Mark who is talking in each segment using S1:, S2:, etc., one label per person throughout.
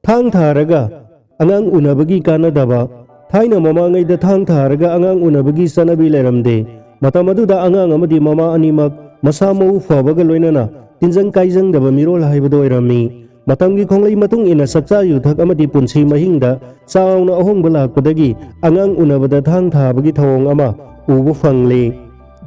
S1: Thang tharaga angang unabagi kanadaba thaina mamangaida thang tharaga angang unabagi sanabi leramde matam aduda angang amadi mama animak masa mau fabaga loinana tinjang kaijang daba mirol haibado irami matamgi khonglei matung ina sakcha yuthak amadi punsi mahingda sauna ahong balakpadagi angang unabada thang thabagi thawong ama ubu fangle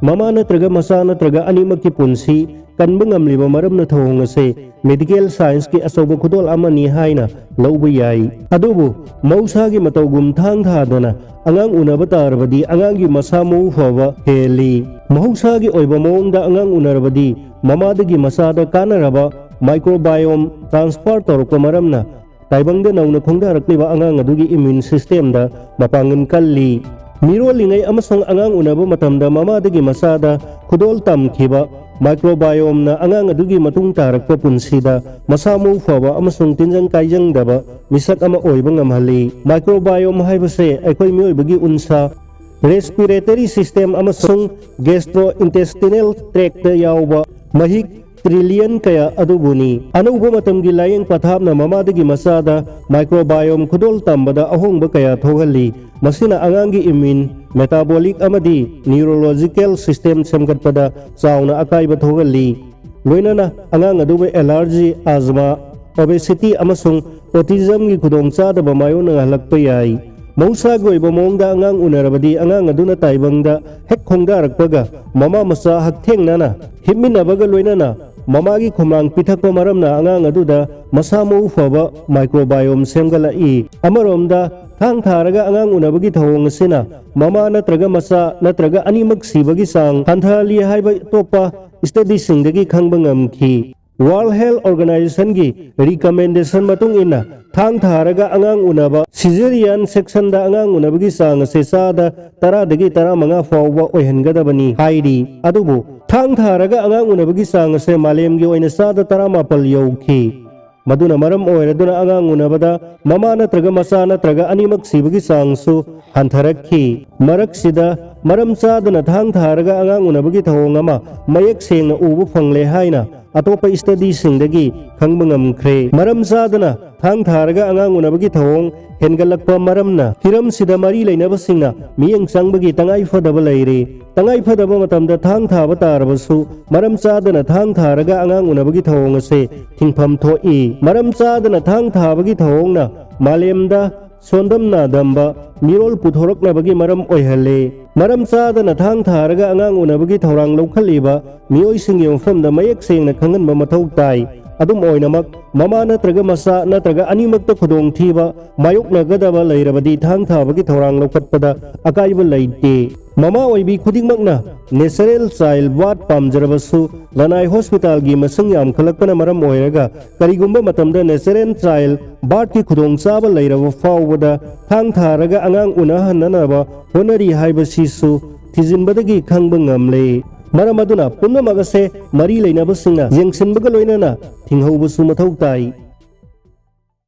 S1: mama natraga masa natraga animak ki punsi kanba ngamliba maramna thawong ase medical science ki asoba khudol amani haina lawba yai adubu mausagi matawgum thang thadana angang unaba tarabadi angangi masa mau faba heli mahusagi oiba mawngda angang unarabadi mamadagi masada kanaraba microbiome transfer torokpa maramna taibangda nauna khongdarakliba angang adugi immune system da mapangan kalli mirolingai amasang angang unaba matamda mamadagi masada khudol tamkhiba microbiome na angang adugi matung tarakpa punsida masamu faba amasung tinjang kaijang daba misak ama oiba ngamhali microbiome haibase aikoi mioibagi unsa respiratory system amasung gastrointestinal tract yauba mahik trillion kaya adubuni anuba matamgi layeng pathapna mamadagi masada microbiome khudol tambada ahongba kaya thogali masina angangi immune metabolic amadi neurological system semgatpada sauna akaiba thogali loinana angang aduba allergy asthma obesity amasung autism gi khudong chadaba mayona halakpa yai mausagi oiba mawngda angang unarabadi angang aduna taibangda hek khongdarakpaga mama masa hakthengnana himminabaga loinana mamagi khumang pithakpa maramna angang aduda masa mau faba microbiome semgalai amaromda thang tharaga angang unabagi thawong asina mama natraga masa natraga animak sibagi sang hanthali haiba topa study singdagi khangba ngamki World Health Organization gi recommendation matung ina thang tharaga angang unaba cesarean section da angang unabagi sang sesada tara dagi tara manga fawba oihangadabani haidi adubu thang tharaga angang unabagi sang se malemgi oina sada tara mapal yauki maduna maram oiraduna angang unabada mama natraga masa natraga animak sibagi sangsu hantharakhi maraksida maram sadana thang tharaga angang unabagi thawongama mayak sengna ubu fangle haina atopa study singdagi khangba ngamkhre maram sadana thang tharaga angang unabagi thawong hengalakpa maramna hiram sida mari leinaba singna miyeng changbagi tangai fadaba leire tangai fadaba matamda thang thaba tarabasu maram sadana thang tharaga angang unabagi thawong ase thingpham thoi maram sadana thang thabagi thawongna malemda sondamna damba mirol puthoroknabagi maram oihale maram sadana thang tharaga angang unabagi thorang laukhaliba mioi singi mafamda mayak sengna khanganba mathau tai adum oinamak mama natraga masa natraga animakta khudong thiba mayokna gadaba leirabadi thang thabagi thorang laukhatpada akaiba leite mama oibi khudingmakna natural child birth pamjarabasu lanai hospital gi masang yam khalakpana maram oiraga karigumba matamda natural child birth ki khudong chaba leiraba fawbada thang tharaga angang unahananaba honari haiba sisu thijinbadagi khangba ngamle maram aduna punna magase mari leinabasingna jengsinbaga loinana thinghaubasu mathau tai